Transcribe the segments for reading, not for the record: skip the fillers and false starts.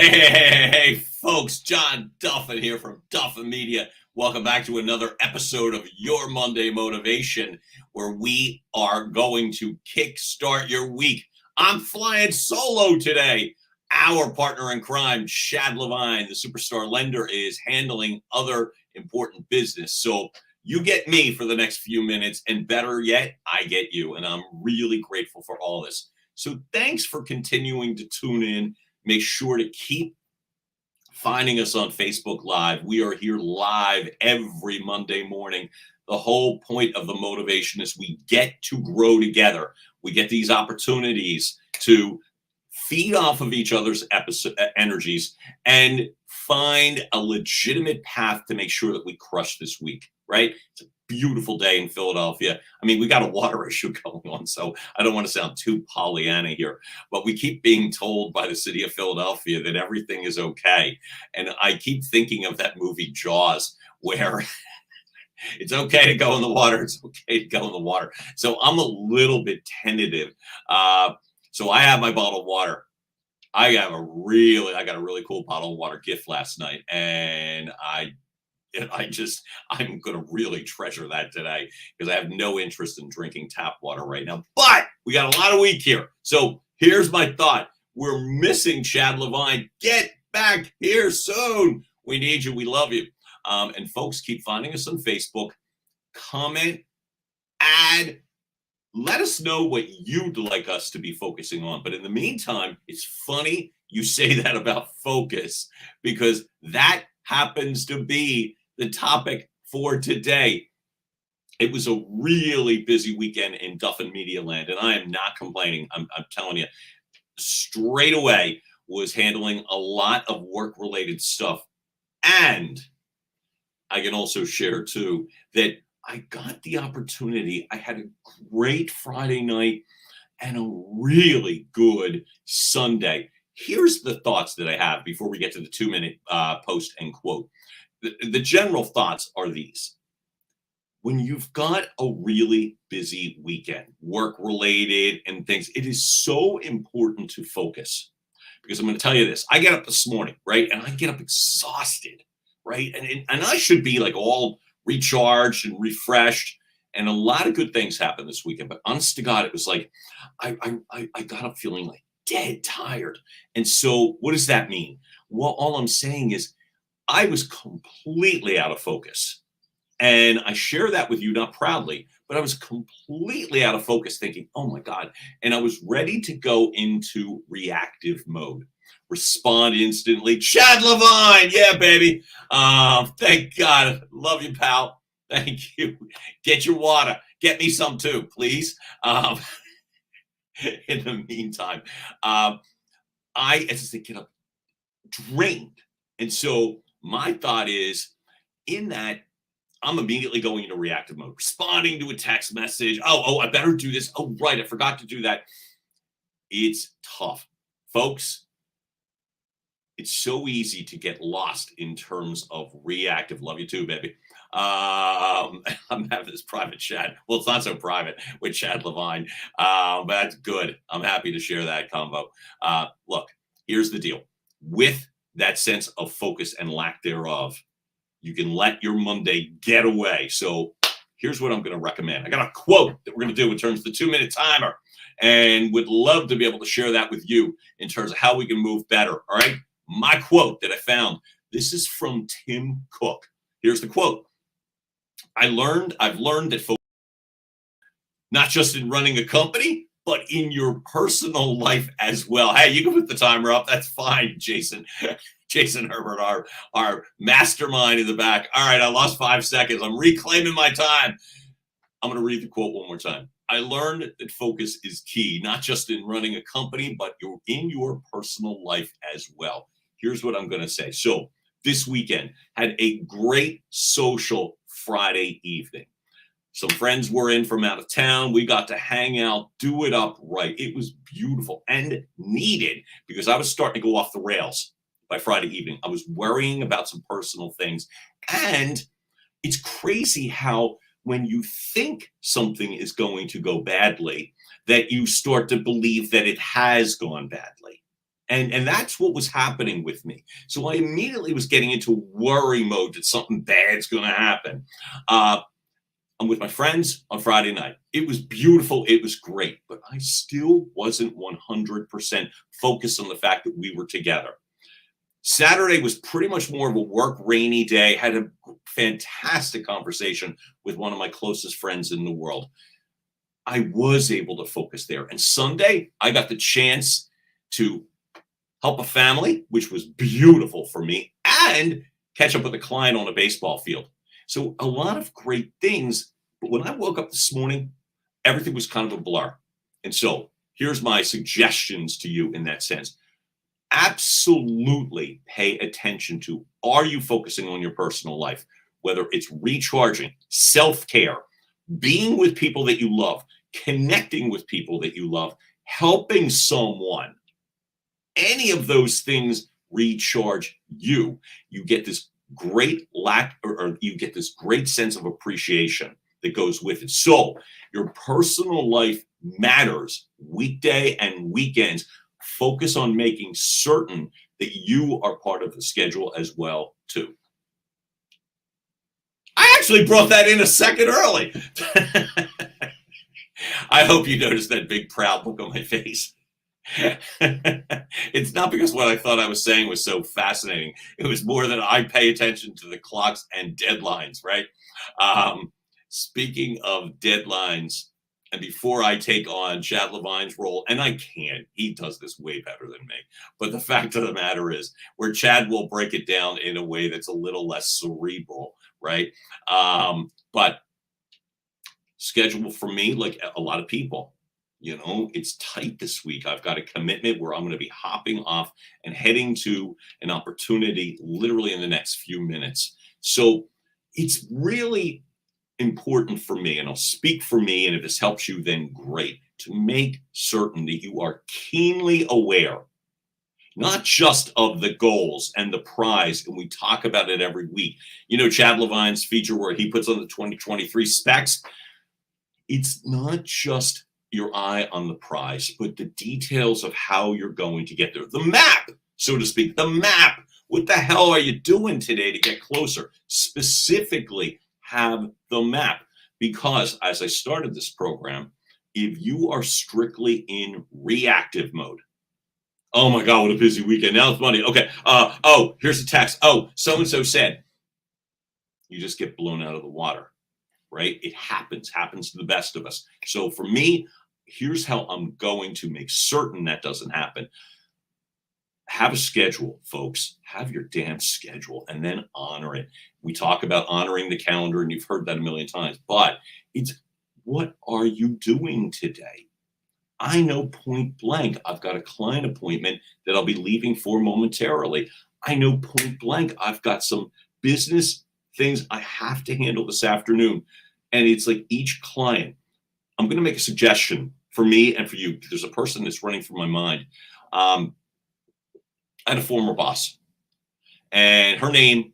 Hey, folks, John Duffin here from Duffin Media. Welcome back to another episode of Your Monday Motivation, where we are going to kickstart your week. I'm flying solo today. Our partner in crime, Shad Levine, the superstar lender, is handling other important business. So you get me for the next few minutes, and better yet, I get you. And I'm really grateful for all this. So thanks for continuing to tune in. Make sure to keep finding us on Facebook Live. We are here live every Monday morning. The whole point of the motivation is we get to grow together. We get these opportunities to feed off of each other's energies and find a legitimate path to make sure that we crush this week, right? It's a beautiful day in Philadelphia. I mean, we got a water issue going on, so I don't want to sound too Pollyanna here, but we keep being told by the city of Philadelphia that everything is okay. And I keep thinking of that movie Jaws, where it's okay to go in the water. It's okay to go in the water. So I'm a little bit tentative. So I have my bottled water. I got a really cool bottled water gift last night, and I'm going to really treasure that today because I have no interest in drinking tap water right now. But we got a lot of week here. So here's my thought. We're missing Shad Levine. Get back here soon. We need you. We love you. And folks, keep finding us on Facebook. Comment, add, let us know what you'd like us to be focusing on. But in the meantime, it's funny you say that about focus, because that happens to be the topic for today. It was a really busy weekend in Duffin Media Land, and I am not complaining. I'm telling you, straight away was handling a lot of work-related stuff. And I can also share, too, that I got the opportunity. I had a great Friday night and a really good Sunday. Here's the thoughts that I have before we get to the 2-minute post and quote. The general thoughts are these. When you've got a really busy weekend, work-related and things, it is so important to focus. Because I'm going to tell you this. I get up this morning, right? And I get up exhausted, right? And I should be like all recharged and refreshed, and a lot of good things happened this weekend. But honest to God, it was like I got up feeling like dead tired. And so what does that mean? Well, all I'm saying is I was completely out of focus. And I share that with you, not proudly, but I was completely out of focus thinking, oh my God. And I was ready to go into reactive mode. Respond instantly. Shad Levine, yeah, baby. Thank God. Love you, pal. Thank you. Get your water. Get me some too, please. In the meantime, I, as I get up, drained. And so my thought is, in that, I'm immediately going into reactive mode, responding to a text message. Oh, I better do this. Oh, right, I forgot to do that. It's tough. Folks, it's so easy to get lost in terms of reactive. Love you too, baby. I'm having this private chat. Well, it's not so private with Shad Levine, but that's good. I'm happy to share that combo. Look, here's the deal. With that sense of focus and lack thereof, you can let your Monday get away. So here's what I'm going to recommend. I got a quote that we're going to do in terms of the 2-minute timer, and would love to be able to share that with you in terms of how we can move better. All right. My quote that I found, this is from Tim Cook. Here's the quote. I've learned that focus, not just in running a company, but in your personal life as well. Hey, you can put the timer up. That's fine, Jason. Jason Herbert, our mastermind in the back. All right, I lost 5 seconds. I'm reclaiming my time. I'm going to read the quote one more time. I learned that focus is key, not just in running a company, but in your personal life as well. Here's what I'm going to say. So this weekend, had a great social Friday evening. Some friends were in from out of town. We got to hang out, do it up right. It was beautiful and needed, because I was starting to go off the rails by Friday evening. I was worrying about some personal things. And it's crazy how when you think something is going to go badly, that you start to believe that it has gone badly. And that's what was happening with me. So I immediately was getting into worry mode that something bad's going to happen. Uh, I'm with my friends on Friday night. It was beautiful. It was great, but I still wasn't 100% focused on the fact that we were together. Saturday was pretty much more of a work rainy day. Had a fantastic conversation with one of my closest friends in the world. I was able to focus there. And Sunday, I got the chance to help a family, which was beautiful for me, and catch up with a client on a baseball field. So a lot of great things. But when I woke up this morning, everything was kind of a blur. And so here's my suggestions to you in that sense. Absolutely pay attention to, are you focusing on your personal life? Whether it's recharging, self-care, being with people that you love, connecting with people that you love, helping someone. Any of those things recharge you. You get this great or you get this great sense of appreciation that goes with it. So your personal life matters weekday and weekends. Focus on making certain that you are part of the schedule as well, too. I actually brought that in a second early. I hope you noticed that big proud look on my face. It's not because what I thought I was saying was so fascinating. It was more that I pay attention to the clocks and deadlines, right? Speaking of deadlines, and before I take on Chad Levine's role, and I can't, he does this way better than me. But the fact of the matter is, where Chad will break it down in a way that's a little less cerebral, right? But schedule for me, like a lot of people, it's tight this week. I've got a commitment where I'm going to be hopping off and heading to an opportunity literally in the next few minutes. So it's really important for me, and I'll speak for me, and if this helps you, then great, to make certain that you are keenly aware, not just of the goals and the prize, and we talk about it every week. Chad Levine's feature where he puts on the 2023 specs. It's not just your eye on the prize, but the details of how you're going to get there. The map, so to speak, the map. What the hell are you doing today to get closer? Specifically, have the map. Because as I started this program, if you are strictly in reactive mode, oh my God, what a busy weekend. Now it's Monday. Okay. Here's a text. Oh, so-and-so said. You just get blown out of the water, right? It happens to the best of us. So for me, here's how I'm going to make certain that doesn't happen. Have a schedule, folks. Have your damn schedule and then honor it. We talk about honoring the calendar, and you've heard that a million times, but it's, what are you doing today? I know point blank, I've got a client appointment that I'll be leaving for momentarily. I know point blank, I've got some business things I have to handle this afternoon. And it's like each client, I'm going to make a suggestion for me and for you. There's a person that's running through my mind. I had a former boss, and her name,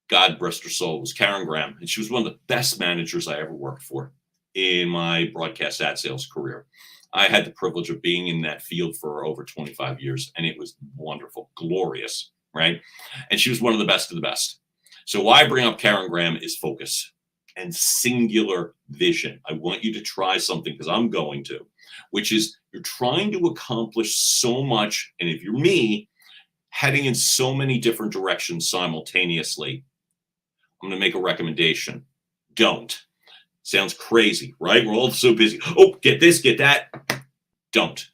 God rest her soul, was Karen Graham. And she was one of the best managers I ever worked for in my broadcast ad sales career. I had the privilege of being in that field for over 25 years, and it was wonderful, glorious, right? And she was one of the best of the best. So why I bring up Karen Graham is focus and singular vision. I want you to try something, because I'm going to, which is you're trying to accomplish so much. And if you're me, heading in so many different directions simultaneously, I'm going to make a recommendation. Don't. Sounds crazy, right? We're all so busy. Oh, get this, get that. Don't.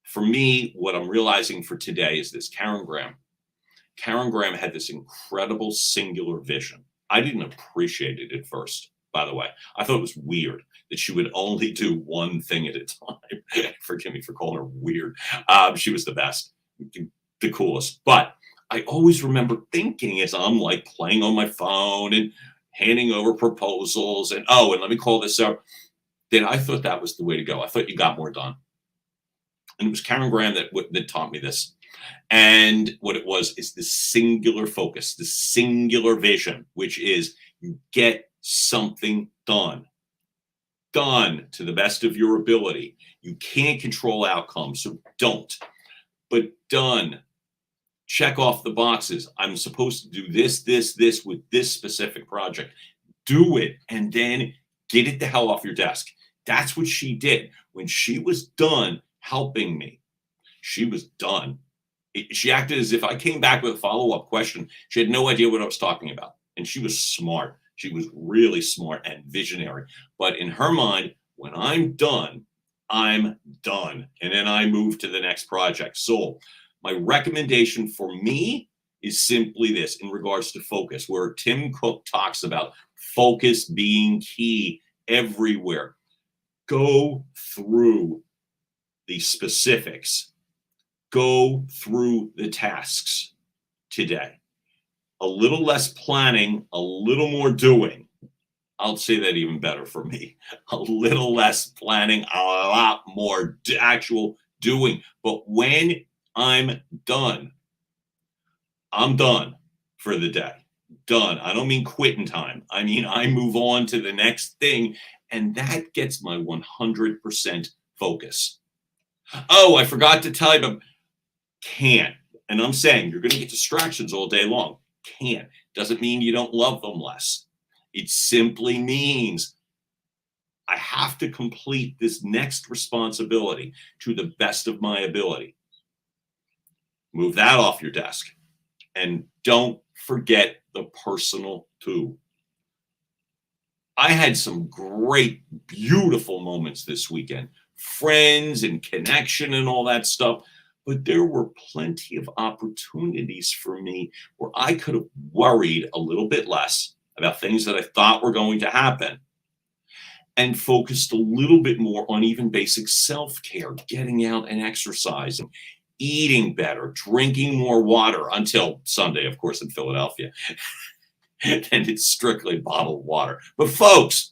For me, what I'm realizing for today is this. Karen Graham had this incredible singular vision. I didn't appreciate it at first, by the way. I thought it was weird that she would only do one thing at a time. Forgive me for calling her weird. She was the best, the coolest. But I always remember thinking, as I'm like playing on my phone and handing over proposals and let me call this up, that I thought that was the way to go. I thought you got more done. And it was Karen Graham that taught me this. And what it was is this singular focus, this singular vision, which is you get something done to the best of your ability. You can't control outcomes, so don't. but done. Check off the boxes. I'm supposed to do this, this with this specific project. Do it and then get it the hell off your desk. That's what she did. When she was done helping me, she was done. She acted as if I came back with a follow-up question. She had no idea what I was talking about. And she was smart. She was really smart and visionary. But in her mind, when I'm done, I'm done. And then I move to the next project. So my recommendation for me is simply this in regards to focus, where Tim Cook talks about focus being key everywhere. Go through the specifics. Go through the tasks today. A little less planning, a little more doing. I'll say that even better for me. A little less planning, a lot more actual doing. But when I'm done for the day. Done. I don't mean quitting time. I mean, I move on to the next thing, and that gets my 100% focus. Oh, I forgot to tell you, but can't. And I'm saying you're going to get distractions all day long. Can't. Doesn't mean you don't love them less. It simply means I have to complete this next responsibility to the best of my ability. Move that off your desk. And don't forget the personal too. I had some great, beautiful moments this weekend. Friends and connection and all that stuff. But there were plenty of opportunities for me where I could have worried a little bit less about things that I thought were going to happen and focused a little bit more on even basic self-care, getting out and exercising, eating better, drinking more water until Sunday, of course, in Philadelphia. And it's strictly bottled water. But folks,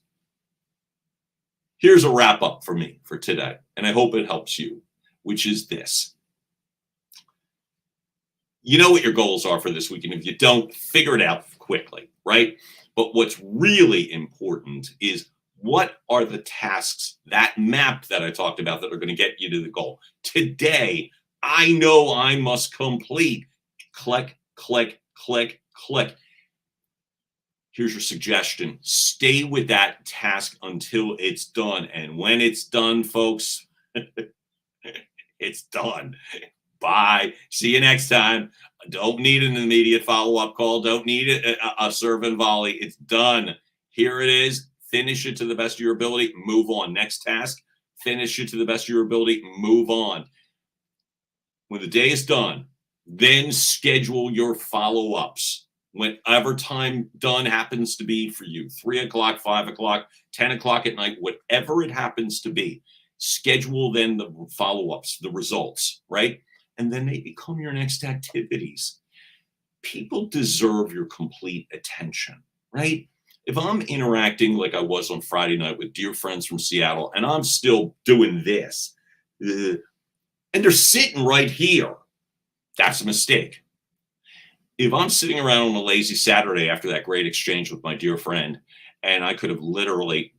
here's a wrap up for me for today. And I hope it helps you, which is this. You know what your goals are for this week. And if you don't, figure it out quickly, right? But what's really important is what are the tasks, that map that I talked about that are going to get you to the goal. Today, I know I must complete. Click, click, click, click. Here's your suggestion. Stay with that task until it's done. And when it's done, folks, it's done. Bye. See you next time. Don't need an immediate follow-up call. Don't need a serve and volley. It's done. Here it is. Finish it to the best of your ability. Move on. Next task. Finish it to the best of your ability. Move on. When the day is done, then schedule your follow-ups. Whenever time done happens to be for you, 3 o'clock, 5 o'clock, 10 o'clock at night, whatever it happens to be, schedule then the follow-ups, the results, right? And then they become your next activities. People deserve your complete attention, right? If I'm interacting like I was on Friday night with dear friends from Seattle, and I'm still doing this, and they're sitting right here, that's a mistake. If I'm sitting around on a lazy Saturday after that great exchange with my dear friend, and I could have literally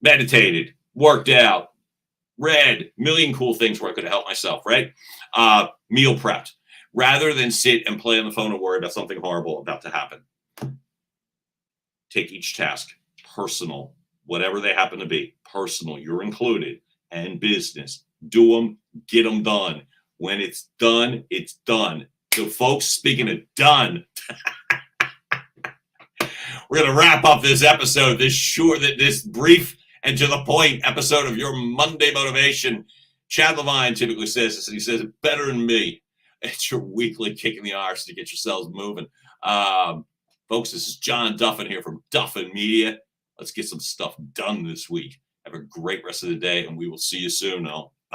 meditated, worked out, read a million cool things where I could have helped myself, right? Meal prepped, rather than sit and play on the phone and worry about something horrible about to happen. Take each task personal, whatever they happen to be, personal, you're included, and business. Do them, get them done. When it's done, it's done. So folks, speaking of done, we're going to wrap up this episode, this brief and to the point episode of your Monday Motivation. Chad Levine typically says this, and he says it better than me. It's your weekly kick in the arse to get yourselves moving. Folks, this is John Duffin here from Duffin Media. Let's get some stuff done this week. Have a great rest of the day, and we will see you soon now.